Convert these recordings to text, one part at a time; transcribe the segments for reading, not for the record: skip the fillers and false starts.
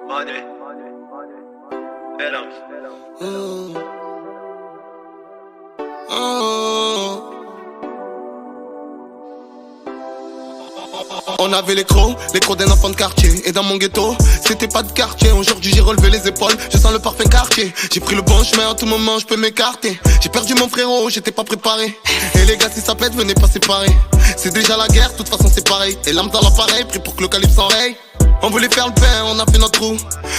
Money. Belongs. On avait les crocs d'un enfant de quartier. Et dans mon ghetto, c'était pas de quartier. Aujourd'hui j'ai relevé les épaules, je sens le parfait quartier. J'ai pris le bon chemin, à tout moment je peux m'écarter. J'ai perdu mon frérot, j'étais pas préparé. Et les gars si ça pète, venez pas séparer. C'est déjà la guerre, de toute façon c'est pareil. Et l'âme dans l'appareil, pris pour que le calibre s'enraye. On voulait faire le pain, on a fait notre trou.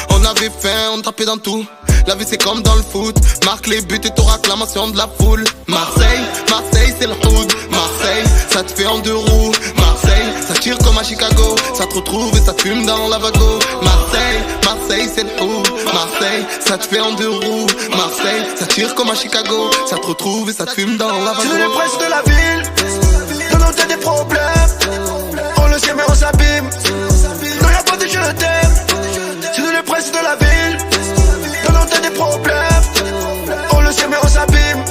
On avait faim, on tapait dans tout. La vie c'est comme dans le foot. Marque les buts et ton acclamation de la foule. Marseille, Marseille c'est le hood. Marseille, ça te fait en deux roues. Marseille, ça tire comme à Chicago. Ça te retrouve et ça te fume dans la vago. Marseille, Marseille c'est le hood. Marseille, ça te fait en deux roues. Marseille, ça tire comme à Chicago. Ça te retrouve et ça te fume dans la vago. C'est le prince de la ville. Dans nos têtes des problèmes. On le sait mais on s'abîme. Non y'a pas de je t'aime. C'est le prince de la ville. Dans nos têtes des problèmes. On le sait mais on s'abîme.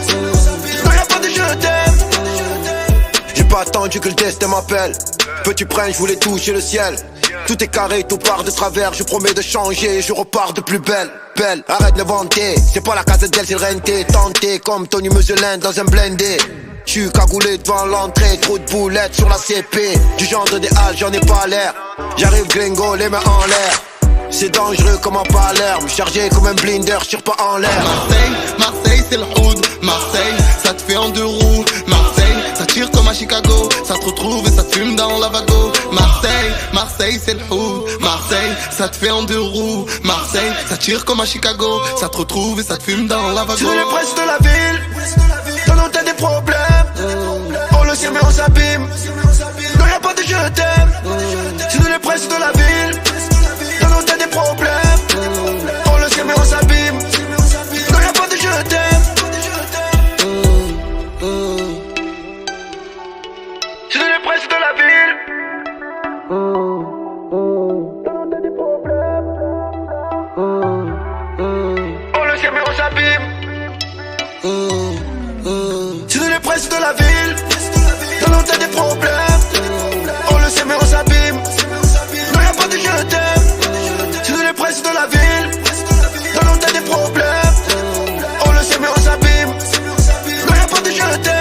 Non y'a pas de je t'aime. J'ai pas attendu que le destin m'appelle. Petit prince, je voulais toucher le ciel. Tout est carré, tout part de travers. Je promets de changer, je repars de plus belle. Arrête de vanter, c'est pas la casette d'elle, c'est le renté. Tenté comme Tony Muselin dans un blindé. J'suis cagoulé devant l'entrée, trop de boulettes sur la CP. Du genre des halles, j'en ai pas l'air. J'arrive gringo, les mains en l'air. C'est dangereux comme un Palerme, chargé comme un blinder, je tire pas en l'air. Marseille, Marseille c'est le hood. Marseille, ça te fait en deux roues. Marseille, ça tire comme à Chicago. Ça te retrouve et ça te fume dans la vago. Marseille, Marseille c'est le hood. Marseille, ça te fait en deux roues. Marseille, ça tire comme à Chicago. Ça te retrouve et ça te fume dans la vago. C'est le prince de la ville. Dans nos têtes des problèmes. On le sait mais on s'abîme. Non y'a pas de je t'aime. C'est le prince de la ville. Dans nos têtes des problèmes. On le sait mais on s'abîme. Non y'a pas de je t'aime. C'est le prince de la ville. Dans nos têtes des problèmes. On le sait mais on s'abîme. C'est le prince de la ville. Dans nos têtes des problèmes. On le sait mais on s'abîme. Non y'a pas de je t'aime. C'est le prince de la ville. Dans nos têtes des problèmes. On le sait mais on s'abîme. Non y'a pas de je t'aime.